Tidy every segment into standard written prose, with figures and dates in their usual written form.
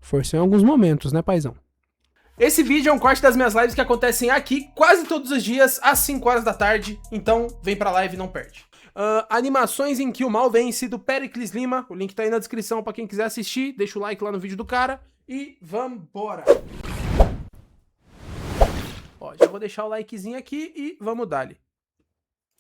Força em alguns momentos, né, paizão? Esse vídeo é um corte das minhas lives que acontecem aqui quase todos os dias, às 5 horas da tarde. Então, vem pra live e não perde. Animações em que o mal vence, do Pericles Lima. O link tá aí na descrição pra quem quiser assistir. Deixa o like lá no vídeo do cara. E vambora! Ó, já vou deixar o likezinho aqui e vamos dali.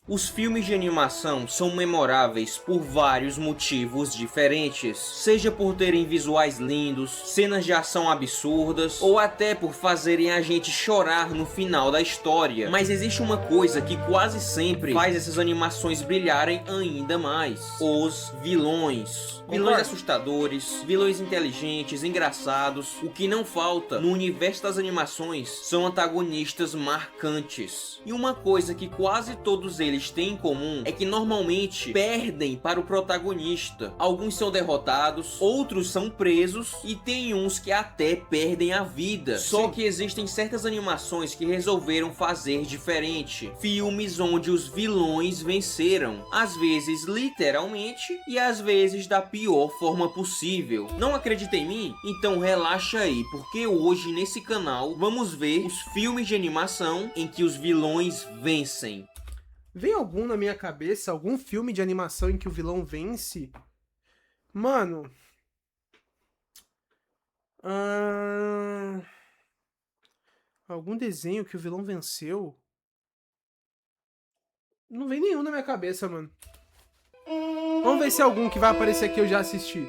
Os filmes de animação são memoráveis por vários motivos diferentes, seja por terem visuais lindos, cenas de ação absurdas, ou até por fazerem a gente chorar no final da história. Mas existe uma coisa que quase sempre faz essas animações brilharem ainda mais: os vilões. Vilões assustadores, vilões inteligentes, engraçados. O que não falta no universo das animações são antagonistas marcantes. E uma coisa que quase todos eles têm em comum é que normalmente perdem para o protagonista. Alguns são derrotados, outros são presos e tem uns que até perdem a vida. Só que existem certas animações que resolveram fazer diferente. Filmes onde os vilões venceram, às vezes literalmente e às vezes da pior forma possível. Não acredita em mim? Então relaxa aí, porque hoje nesse canal vamos ver os filmes de animação em que os vilões vencem. Vem algum na minha cabeça, algum filme de animação em que o vilão vence? Mano... algum desenho que o vilão venceu? Não vem nenhum na minha cabeça, mano. Vamos ver se é algum que vai aparecer aqui eu já assisti.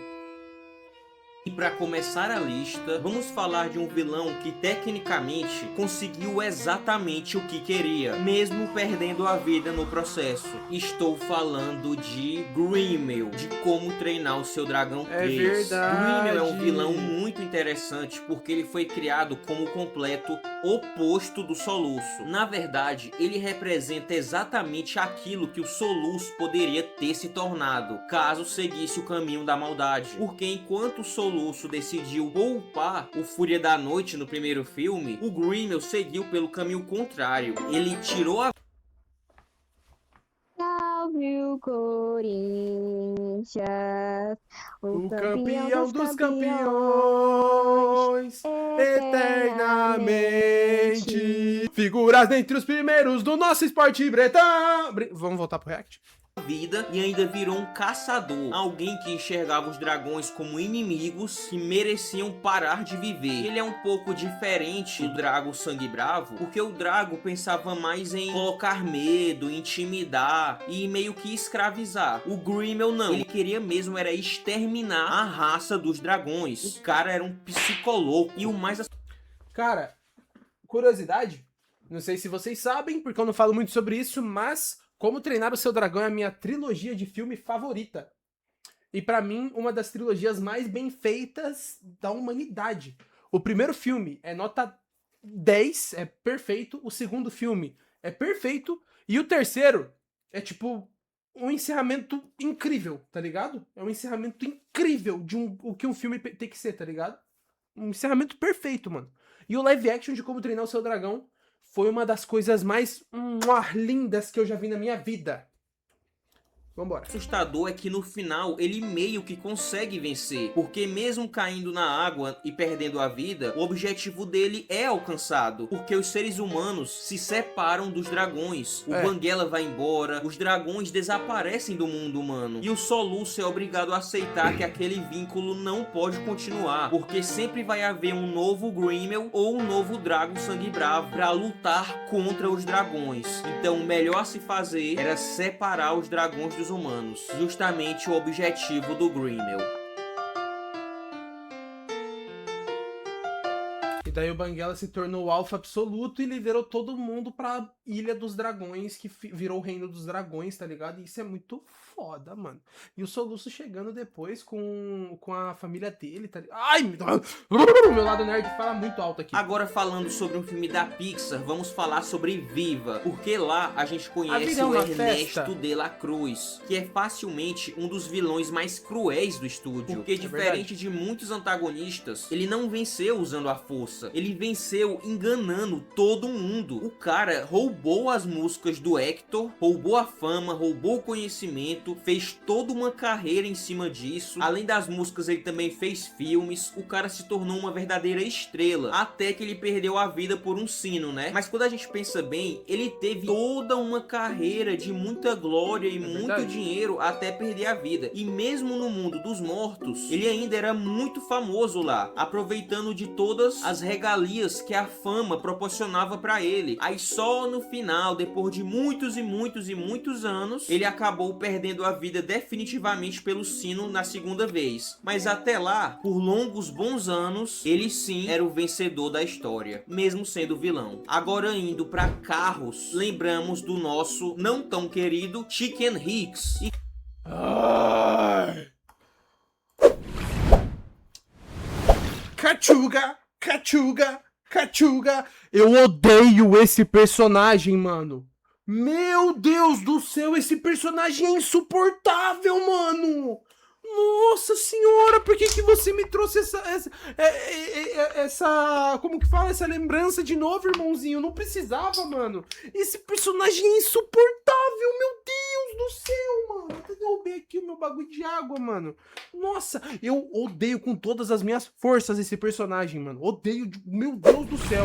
E para começar a lista, vamos falar de um vilão que tecnicamente conseguiu exatamente o que queria, mesmo perdendo a vida no processo. Estou falando de Grimmel, de Como Treinar o Seu Dragão 3. É verdade. Grimmel é um vilão muito interessante porque ele foi criado como o completo oposto do Soluço. Na verdade, ele representa exatamente aquilo que o Soluço poderia ter se tornado, caso seguisse o caminho da maldade. Porque enquanto o Soluço decidiu poupar o Fúria da Noite no primeiro filme, o Grimmel seguiu pelo caminho contrário. Ele tirou a Salve o Corinthians, O campeão dos campeões, eternamente. Figuras dentre os primeiros do nosso esporte bretão. Vamos voltar pro react? vida e ainda virou um caçador, alguém que enxergava os dragões como inimigos que mereciam parar de viver. Ele é um pouco diferente do Drago Sangue Bravo, porque o Drago pensava mais em colocar medo, intimidar e meio que escravizar. O Grimmel não, ele queria mesmo era exterminar a raça dos dragões. O cara era um psicoloco e o mais... Cara, curiosidade, não sei se vocês sabem, porque eu não falo muito sobre isso, mas Como Treinar o Seu Dragão é a minha trilogia de filme favorita. E pra mim, uma das trilogias mais bem feitas da humanidade. O primeiro filme é nota 10, é perfeito. O segundo filme é perfeito. E o terceiro é tipo um encerramento incrível, tá ligado? É um encerramento incrível de o que um filme tem que ser, tá ligado? Um encerramento perfeito, mano. E o live action de Como Treinar o Seu Dragão foi uma das coisas mais lindas que eu já vi na minha vida. Vambora. O assustador é que no final ele meio que consegue vencer, porque mesmo caindo na água e perdendo a vida, o objetivo dele é alcançado, porque os seres humanos se separam dos dragões. O Banguela vai embora, os dragões desaparecem do mundo humano, e o Soluço é obrigado a aceitar que aquele vínculo não pode continuar, porque sempre vai haver um novo Grimmel ou um novo Drago Sangue Bravo para lutar contra os dragões. Então o melhor a se fazer era separar os dragões dos humanos, justamente o objetivo do Grimmel. E daí o Banguela se tornou o alfa absoluto e liderou todo mundo pra Ilha dos Dragões, que virou o Reino dos Dragões, tá ligado? E isso é muito foda, mano. E o Soluço chegando depois com a família dele, tá ligado? Ai, meu lado nerd fala muito alto aqui. Agora falando sobre um filme da Pixar, vamos falar sobre Viva, porque lá a gente conhece o Ernesto de la Cruz, que é facilmente um dos vilões mais cruéis do estúdio, porque diferente de muitos antagonistas, ele não venceu usando a força, essa. Ele venceu enganando todo mundo. O cara roubou as músicas do Hector, roubou a fama, roubou o conhecimento, fez toda uma carreira em cima disso. Além das músicas, ele também fez filmes. O cara se tornou uma verdadeira estrela, até que ele perdeu a vida por um sino, né? Mas quando a gente pensa bem, ele teve toda uma carreira de muita glória e muito dinheiro até perder a vida. E mesmo no mundo dos mortos, ele ainda era muito famoso lá, aproveitando de todas as regalias que a fama proporcionava pra ele. Aí só no final, depois de muitos e muitos e muitos anos, ele acabou perdendo a vida definitivamente pelo sino na segunda vez. Mas até lá, por longos bons anos, ele sim era o vencedor da história, mesmo sendo vilão. Agora indo pra carros, lembramos do nosso não tão querido Chicken Hicks. Cachuga, Cachuga, Cachuga. Eu odeio esse personagem, mano. Meu Deus do céu, esse personagem é insuportável, mano. Nossa senhora, por que você me trouxe essa como que fala, essa lembrança de novo, irmãozinho? Não precisava, mano. Esse personagem é insuportável, meu Deus do céu, mano. Até derrubei aqui o meu bagulho de água, mano. Nossa, eu odeio com todas as minhas forças esse personagem, mano. Odeio, meu Deus do céu.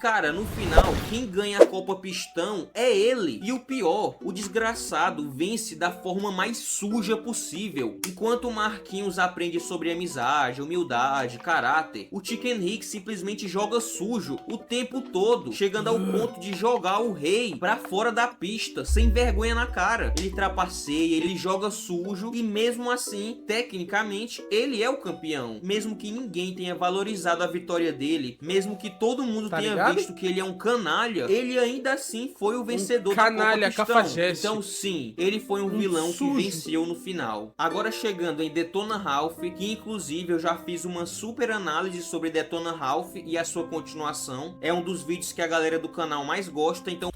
Cara, no final, quem ganha a Copa Pistão é ele. E o pior, o desgraçado vence da forma mais suja possível. Enquanto o Marquinhos aprende sobre amizade, humildade, caráter, o Chicken Hicks simplesmente joga sujo o tempo todo, chegando ao ponto de jogar o rei pra fora da pista, sem vergonha na cara. Ele trapaceia, ele joga sujo e mesmo assim, tecnicamente, ele é o campeão. Mesmo que ninguém tenha valorizado a vitória dele, mesmo que todo mundo tenha visto que ele é um canalha, ele ainda assim foi o vencedor da Copa Pistão. Cafajeste. Então sim, ele foi um vilão que venceu no final. Agora chegando em Detona Ralph, que inclusive eu já fiz uma super análise sobre Detona Ralph e a sua continuação. É um dos vídeos que a galera do canal mais gosta, então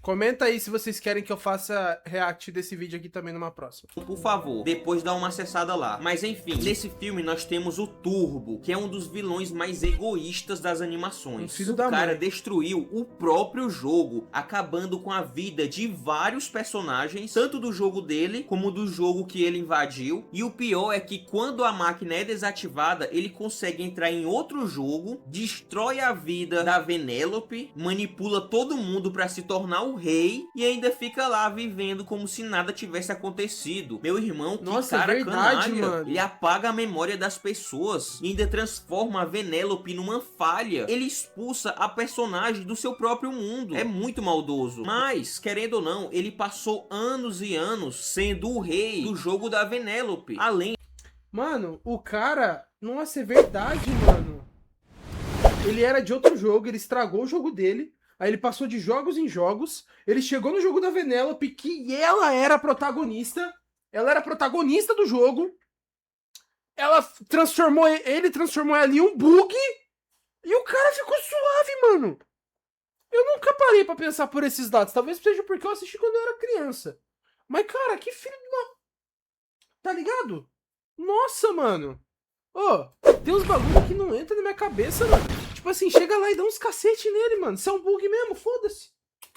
comenta aí se vocês querem que eu faça react desse vídeo aqui também numa próxima. por favor, depois dá uma acessada lá. Mas enfim, nesse filme nós temos o Turbo, que é um dos vilões mais egoístas das animações. O cara destruiu o próprio jogo, acabando com a vida de vários personagens, tanto do jogo dele, como do jogo que ele invadiu. E o pior é que quando a máquina é desativada, ele consegue entrar em outro jogo, destrói a vida da Vanellope, manipula todo mundo pra se tornar o rei e ainda fica lá vivendo como se nada tivesse acontecido. Meu irmão, que nossa, cara verdade, canalha. mano. Ele apaga a memória das pessoas e ainda transforma a Vanellope numa falha. Ele expulsa a personagem do seu próprio mundo. É muito maldoso. Mas, querendo ou não, ele passou anos e anos sendo o rei do jogo da Vanellope. Além... Mano, o cara... Nossa, é verdade, mano. Ele era de outro jogo, ele estragou o jogo dele. Aí ele passou de jogos em jogos, ele chegou no jogo da Vanellope, que ela era a protagonista, ela era a protagonista do jogo, ela transformou, ele transformou ela em um bug, e o cara ficou suave, mano. Eu nunca parei pra pensar por esses lados, talvez seja porque eu assisti quando eu era criança. Mas, cara, que filho de uma... Tá ligado? Nossa, mano. Ô, tem uns bagulho que não entra na minha cabeça, mano. Tipo assim, chega lá e dá uns cacete nele, mano. Isso é um bug mesmo, foda-se.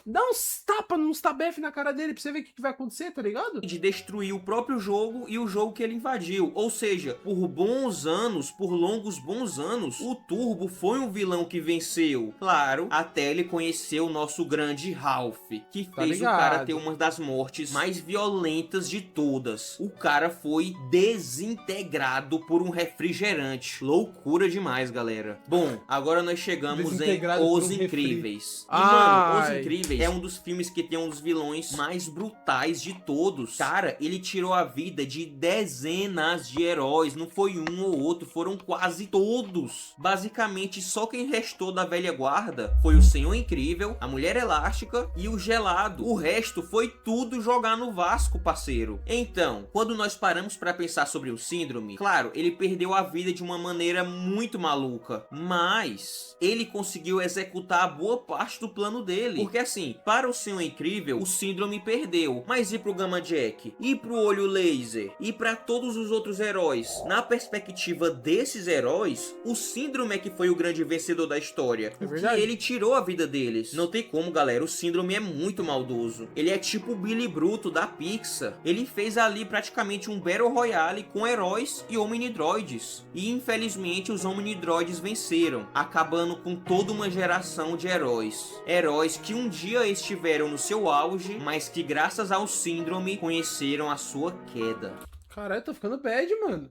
Dá uns tapa, uns tabef na cara dele pra você ver o que vai acontecer, tá ligado? De destruir o próprio jogo e o jogo que ele invadiu. Ou seja, por bons anos, por longos bons anos, o Turbo foi um vilão que venceu. Claro, até ele conhecer o nosso grande Ralph, que fez o cara ter uma das mortes mais violentas de todas. O cara foi desintegrado por um refrigerante. Loucura demais, galera. Bom, agora nós chegamos em Os Incríveis. E, mano, Os Incríveis é um dos filmes que tem um dos vilões mais brutais de todos. Cara, ele tirou a vida de dezenas de heróis. Não foi um ou outro, foram quase todos. Basicamente, só quem restou da velha guarda foi o Senhor Incrível, a Mulher Elástica e o Gelado. O resto foi tudo jogar no Vasco, parceiro. Então, quando nós paramos pra pensar sobre o Síndrome, claro, ele perdeu a vida de uma maneira muito maluca, mas ele conseguiu executar a boa parte do plano dele. Porque assim, assim, para o Senhor Incrível, o Síndrome perdeu. Mas e pro Gamma Jack? E pro Olho Laser? E para todos os outros heróis? Na perspectiva desses heróis, o Síndrome é que foi o grande vencedor da história. Porque verdade. ele tirou a vida deles. Não tem como, galera. O Síndrome é muito maldoso. Ele é tipo o Billy Bruto da Pixar. Ele fez ali praticamente um Battle Royale com heróis e Omnidroids. E infelizmente os Omnidroids venceram, acabando com toda uma geração de heróis. Heróis que um dia estiveram no seu auge, mas que graças ao Síndrome conheceram a sua queda. Caralho, eu tô ficando bad, mano.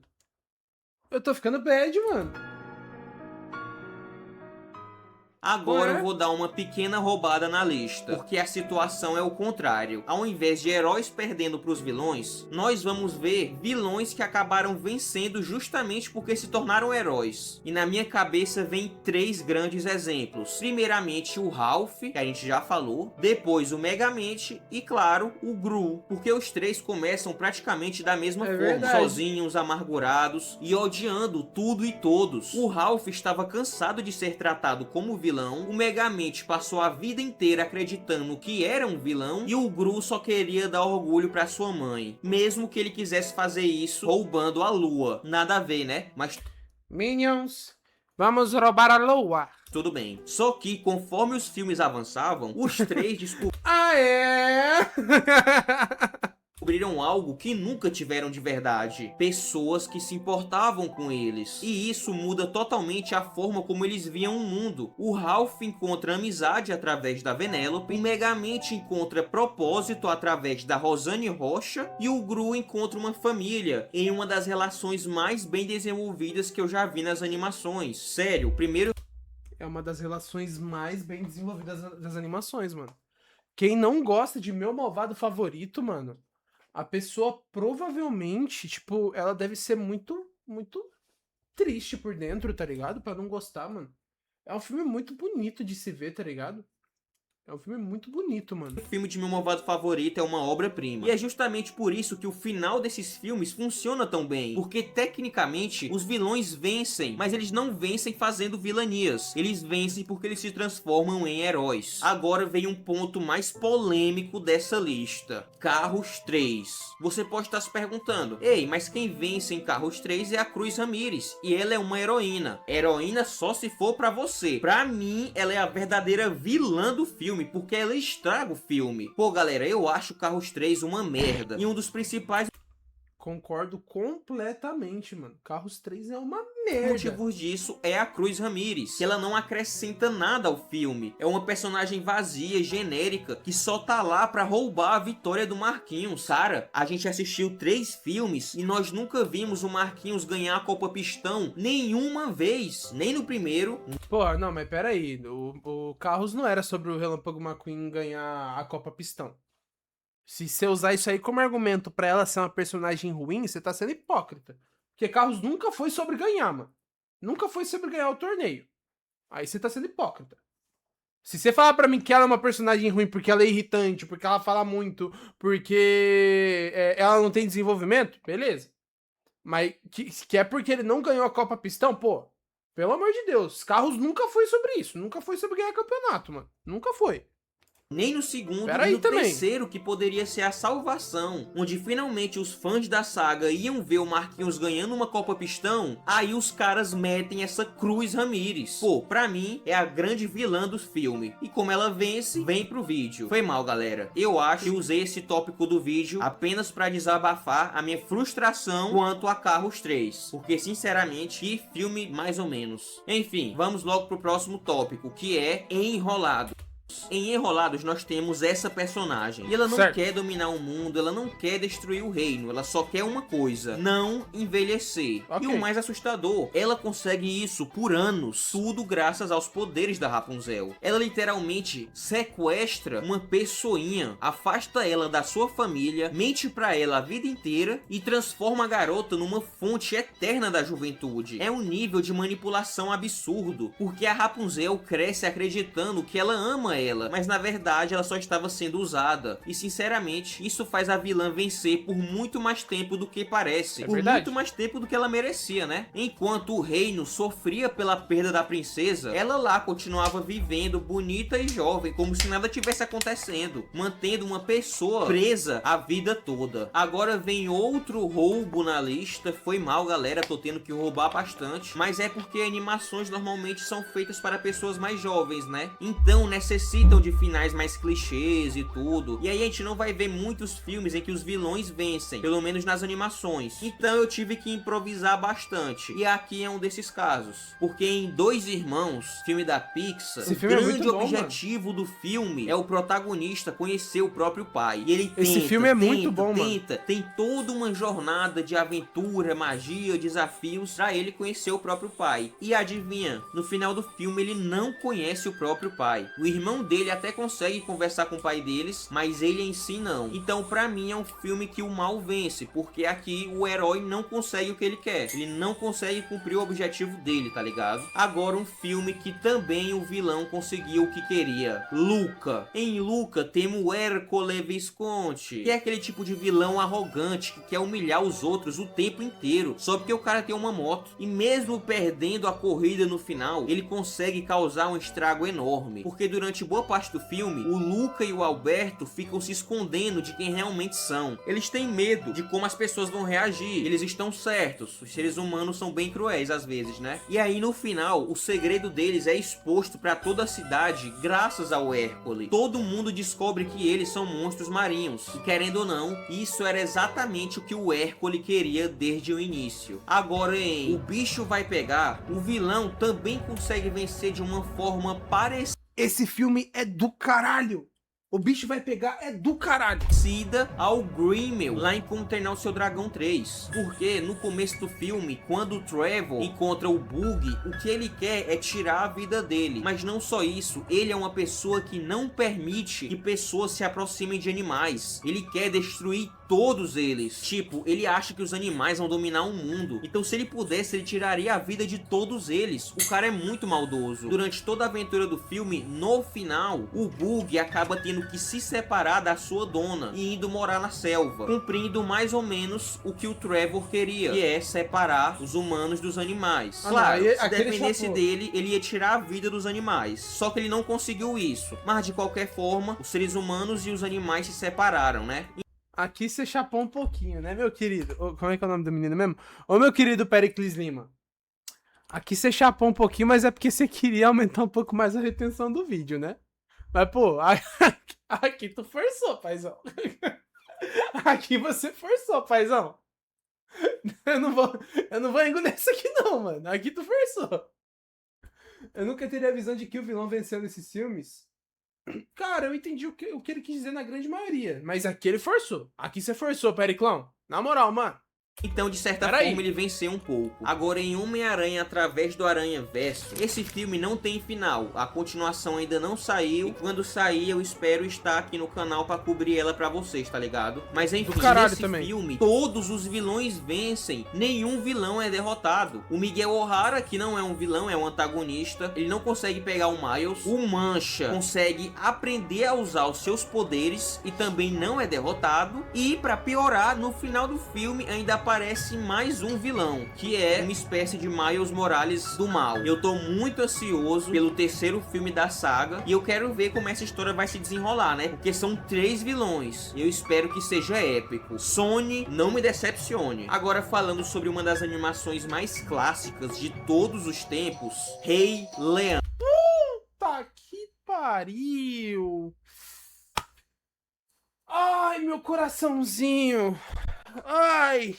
Eu tô ficando bad, mano. Agora Ué? eu vou dar uma pequena roubada na lista, porque a situação é o contrário. Ao invés de heróis perdendo para os vilões, nós vamos ver vilões que acabaram vencendo justamente porque se tornaram heróis. E na minha cabeça vem 3 grandes exemplos. Primeiramente o Ralph, que a gente já falou, depois o Megamente e claro, o Gru, porque os 3 começam praticamente da mesma forma, verdade. sozinhos, amargurados e odiando tudo e todos. O Ralph estava cansado de ser tratado como vilão, o Megamente passou a vida inteira acreditando que era um vilão e o Gru só queria dar orgulho pra sua mãe, mesmo que ele quisesse fazer isso roubando a lua. Nada a ver, né? Mas Minions, vamos roubar a lua. tudo bem. Só que conforme os filmes avançavam, os 3 Ah, é? descobriram algo que nunca tiveram de verdade. Pessoas que se importavam com eles. E isso muda totalmente a forma como eles viam o mundo. O Ralph encontra amizade através da Vanellope, o Megamente encontra propósito através da Rosane Rocha e o Gru encontra uma família em uma das relações mais bem desenvolvidas que eu já vi nas animações. Sério, o primeiro É uma das relações mais bem desenvolvidas das animações, mano. Quem não gosta de Meu Malvado Favorito, mano, a pessoa provavelmente, tipo, ela deve ser muito, muito triste por dentro, tá ligado? Pra não gostar, mano. É um filme muito bonito de se ver, tá ligado? É um filme muito bonito, mano. O filme de Meu Malvado Favorito é uma obra-prima. E é justamente por isso que o final desses filmes funciona tão bem. Porque, tecnicamente, os vilões vencem, mas eles não vencem fazendo vilanias. Eles vencem porque eles se transformam em heróis. Agora vem um ponto mais polêmico dessa lista. Carros 3. Você pode estar se perguntando, ei, mas quem vence em Carros 3 é a Cruz Ramirez. E ela é uma heroína. Heroína só se for pra você. Pra mim, ela é a verdadeira vilã do filme, porque ela estraga o filme. Pô, galera, eu acho Carros 3 uma merda. E um dos principais Concordo completamente, mano. Carros 3 é uma merda. motivos disso é a Cruz Ramirez, que ela não acrescenta nada ao filme. É uma personagem vazia, genérica, que só tá lá pra roubar a vitória do Marquinhos. Cara, a gente assistiu 3 filmes e nós nunca vimos o Marquinhos ganhar a Copa Pistão nenhuma vez. Nem no primeiro. Pô, não, mas pera aí. O Carros não era sobre o Relâmpago McQueen ganhar a Copa Pistão. Se você usar isso aí como argumento pra ela ser uma personagem ruim, você tá sendo hipócrita. Porque Carros nunca foi sobre ganhar, mano. Nunca foi sobre ganhar o torneio. Aí você tá sendo hipócrita. Se você falar pra mim que ela é uma personagem ruim porque ela é irritante, porque ela fala muito, porque ela não tem desenvolvimento, beleza. Mas que é porque ele não ganhou a Copa Pistão, pô. Pelo amor de Deus, Carros nunca foi sobre isso. Nunca foi sobre ganhar campeonato, mano. Nunca foi. Nem no segundo Pera e aí no também. terceiro, que poderia ser a salvação, onde finalmente os fãs da saga iam ver o Marquinhos ganhando uma Copa Pistão, aí os caras metem essa Cruz Ramirez. Pô, pra mim, é a grande vilã do filme. E como ela vence, vem pro vídeo. Foi mal, galera. Eu acho que usei esse tópico do vídeo apenas pra desabafar a minha frustração quanto a Carros 3. Porque, sinceramente, que filme mais ou menos. Enfim, vamos logo pro próximo tópico, que é Enrolado. Em Enrolados nós temos essa personagem e ela não Certo. quer dominar o mundo, ela não quer destruir o reino, ela só quer uma coisa: não envelhecer. Ok. E o mais assustador, ela consegue isso por anos, tudo graças aos poderes da Rapunzel. Ela literalmente sequestra uma pessoinha, afasta ela da sua família, mente pra ela a vida inteira e transforma a garota numa fonte eterna da juventude. É um nível de manipulação absurdo, porque a Rapunzel cresce acreditando que ela ama ama ela, mas na verdade ela só estava sendo usada. E sinceramente, isso faz a vilã vencer por muito mais tempo do que parece. Por muito mais tempo do que ela merecia, né? Enquanto o reino sofria pela perda da princesa, ela lá continuava vivendo bonita e jovem, como se nada tivesse acontecendo, mantendo uma pessoa presa a vida toda. Agora vem outro roubo na lista. Foi mal, galera, tô tendo que roubar bastante, mas é porque animações normalmente são feitas para pessoas mais jovens, né? Então necessitam de finais mais clichês e tudo. E aí a gente não vai ver muitos filmes em que os vilões vencem, pelo menos nas animações. Então eu tive que improvisar bastante. E aqui é um desses casos. Porque em Dois Irmãos, filme da Pixar, o grande objetivo do filme é o protagonista conhecer o próprio pai. E ele tem toda uma jornada de aventura, magia, desafios pra ele conhecer o próprio pai. E adivinha, no final do filme ele não conhece o próprio pai. O irmão dele até consegue conversar com o pai deles, mas ele em si não. Então pra mim é um filme que o mal vence, porque aqui o herói não consegue o que ele quer. Ele não consegue cumprir o objetivo dele, tá ligado? Agora um filme que também o vilão conseguiu o que queria. Luca. Em Luca temos o Ercole Visconti, que é aquele tipo de vilão arrogante que quer humilhar os outros o tempo inteiro, só porque o cara tem uma moto. E mesmo perdendo a corrida no final, ele consegue causar um estrago enorme, porque durante boa parte do filme, o Luca e o Alberto ficam se escondendo de quem realmente são. Eles têm medo de como as pessoas vão reagir. Eles estão certos. Os seres humanos são bem cruéis às vezes, né? E aí no final, o segredo deles é exposto para toda a cidade graças ao Hércules. Todo mundo descobre que eles são monstros marinhos. E querendo ou não, isso era exatamente o que o Hércules queria desde o início. Agora em O Bicho Vai Pegar, o vilão também consegue vencer de uma forma parecida. Esse filme é do caralho! O Bicho Vai Pegar é do caralho. Ao Grimmel, lá em Como Treinar o Seu Dragão 3. Porque no começo do filme, quando o Trevor encontra o Bug, o que ele quer é tirar a vida dele. Mas não só isso, ele é uma pessoa que não permite que pessoas se aproximem de animais. Ele quer destruir todos eles. Tipo, ele acha que os animais vão dominar o mundo. Então se ele pudesse, ele tiraria a vida de todos eles. O cara é muito maldoso. Durante toda a aventura do filme, no final, o Bug acaba tendo que se separar da sua dona e indo morar na selva, cumprindo mais ou menos o que o Trevor queria, que é separar os humanos dos animais. Claro, se dependesse dele, ele ia tirar a vida dos animais. Só que ele não conseguiu isso. Mas de qualquer forma, os seres humanos e os animais se separaram, né? Aqui você chapou um pouquinho, né, meu querido? Como é que é o nome do menino mesmo? Ô, meu querido Pericles Lima. Aqui você chapou um pouquinho, mas é porque você queria aumentar um pouco mais a retenção do vídeo, né? Mas, pô, aqui tu forçou, paizão. Aqui você forçou, paizão. Eu não vou engolir isso aqui não, mano. Aqui tu forçou. Eu nunca teria a visão de que o vilão venceu nesses filmes. Cara, eu entendi o que ele quis dizer na grande maioria. Mas aqui ele forçou. Aqui você forçou, Periclão. Na moral, mano. Então, de certa forma, ele venceu um pouco. Agora, em Homem-Aranha Através do Aranha-Verso, esse filme não tem final. A continuação ainda não saiu. E quando sair, eu espero estar aqui no canal pra cobrir ela pra vocês, tá ligado? Mas enfim, nesse filme, todos os vilões vencem. Nenhum vilão é derrotado. O Miguel O'Hara, que não é um vilão, é um antagonista, ele não consegue pegar o Miles. O Mancha consegue aprender a usar os seus poderes e também não é derrotado. E, pra piorar, no final do filme, ainda aparece mais um vilão, que é uma espécie de Miles Morales do mal. Eu tô muito ansioso pelo terceiro filme da saga e eu quero ver como essa história vai se desenrolar, né? Porque são 3 vilões. Eu espero que seja épico. Sony, não me decepcione. Agora falando sobre uma das animações mais clássicas de todos os tempos, Rei Leão. Puta que pariu! Ai, meu coraçãozinho! Ai!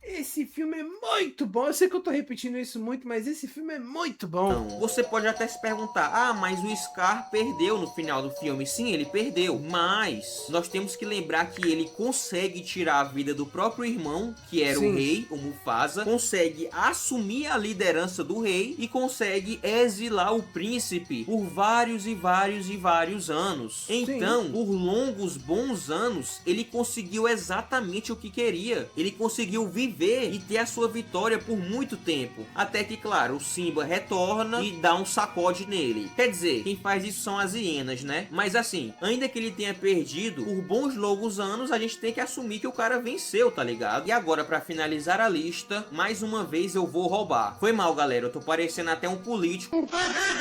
Esse filme é muito bom. Eu sei que eu tô repetindo isso muito, mas esse filme é muito bom. Então, você pode até se perguntar, ah, mas o Scar perdeu no final do filme. Sim, ele perdeu, mas nós temos que lembrar que ele consegue tirar a vida do próprio irmão, que era o rei, o Mufasa, consegue assumir a liderança do rei e consegue exilar o príncipe por vários e vários e vários anos. Então, por longos bons anos, ele conseguiu exatamente o que queria. Ele conseguiu viver viver e ter a sua vitória por muito tempo. Até que, claro, o Simba retorna e dá um sacode nele. Quer dizer, quem faz isso são as hienas, né? Mas assim, ainda que ele tenha perdido, por bons longos anos, a gente tem que assumir que o cara venceu, tá ligado? E agora, pra finalizar a lista, mais uma vez eu vou roubar. Foi mal, galera, eu tô parecendo até um político.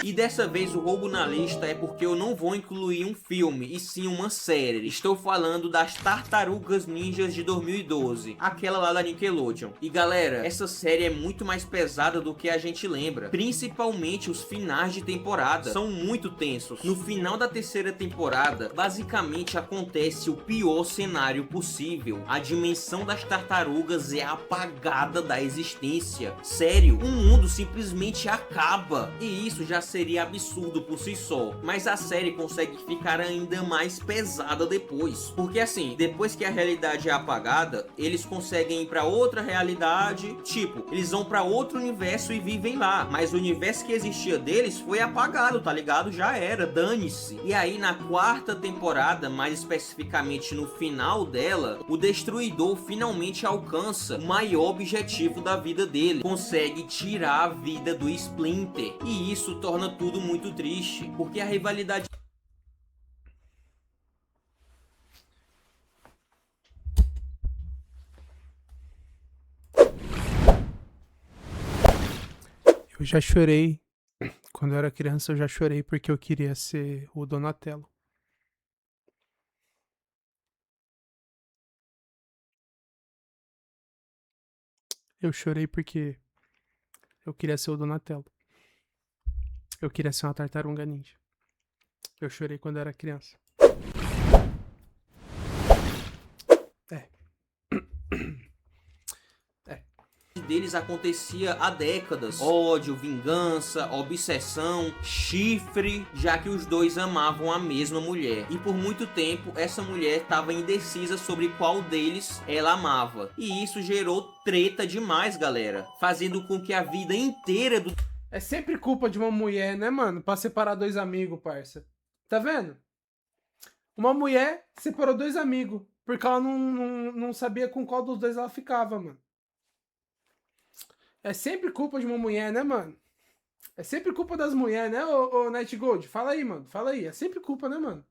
E dessa vez o roubo na lista é porque eu não vou incluir um filme, e sim uma série. Estou falando das Tartarugas Ninjas de 2012, aquela lá da Nickelodeon. E galera, essa série é muito mais pesada do que a gente lembra, principalmente os finais de temporada, são muito tensos. No final da terceira temporada, basicamente acontece o pior cenário possível. A dimensão das tartarugas é apagada da existência. Sério, o mundo simplesmente acaba. E isso já seria absurdo por si só. Mas a série consegue ficar ainda mais pesada depois. Porque assim, depois que a realidade é apagada, eles conseguem ir pra outra realidade. Tipo, eles vão pra outro universo e vivem lá. Mas o universo que existia deles foi apagado, tá ligado? Já era, dane-se. E aí na quarta temporada, mais especificamente no final dela, o Destruidor finalmente alcança o maior objetivo da vida dele. Consegue tirar a vida do Splinter. E isso torna tudo muito triste, porque a rivalidade... Eu já chorei. Quando eu era criança, eu já chorei porque eu queria ser o Donatello. Eu chorei porque eu queria ser o Donatello. Eu queria ser uma tartaruga ninja. Eu chorei quando eu era criança. É. deles acontecia há décadas. Ódio, vingança, obsessão, chifre, já que os dois amavam a mesma mulher. E por muito tempo, essa mulher estava indecisa sobre qual deles ela amava. E isso gerou treta demais, galera, fazendo com que a vida inteira do... É sempre culpa de uma mulher, né, mano? Pra separar dois amigos, parça. Tá vendo? Uma mulher separou dois amigos, porque ela não sabia com qual dos dois ela ficava, mano. É sempre culpa de uma mulher, né, mano? É sempre culpa das mulheres, né, ô Night Gold? Fala aí, mano. Fala aí. É sempre culpa, né, mano?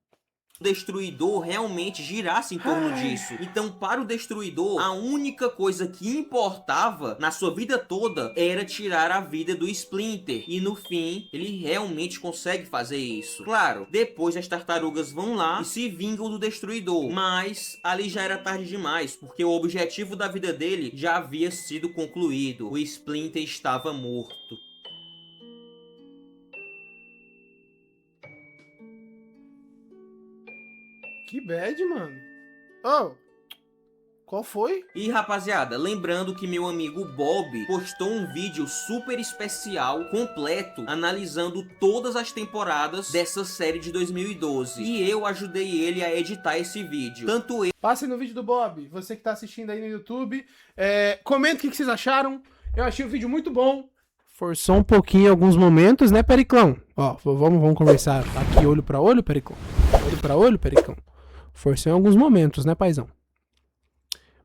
Destruidor realmente girasse em torno disso. Então, para o Destruidor, a única coisa que importava na sua vida toda era tirar a vida do Splinter. E no fim, ele realmente consegue fazer isso. Claro, depois as tartarugas vão lá e se vingam do Destruidor. Mas ali já era tarde demais, porque o objetivo da vida dele já havia sido concluído. O Splinter estava morto. Que bad, mano. Oh, qual foi? E rapaziada, lembrando que meu amigo Bob postou um vídeo super especial, completo, analisando todas as temporadas dessa série de 2012. E eu ajudei ele a editar esse vídeo. Tanto ele... Passem no vídeo do Bob, você que tá assistindo aí no YouTube. Comenta o que vocês acharam. Eu achei o vídeo muito bom. Forçou um pouquinho em alguns momentos, né, Periclão? Ó, vamos conversar aqui olho pra olho, Periclão. Olho pra olho, Periclão. Forçou em alguns momentos, né, paizão?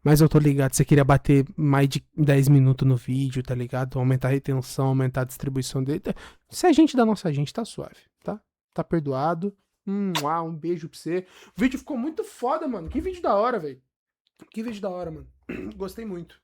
Mas eu tô ligado, você queria bater mais de 10 minutos no vídeo, tá ligado? Aumentar a retenção, aumentar a distribuição dele. Se a gente da nossa gente, tá suave, tá? Tá perdoado. Um beijo pra você. O vídeo ficou muito foda, mano. Que vídeo da hora, velho. Que vídeo da hora, mano. Gostei muito.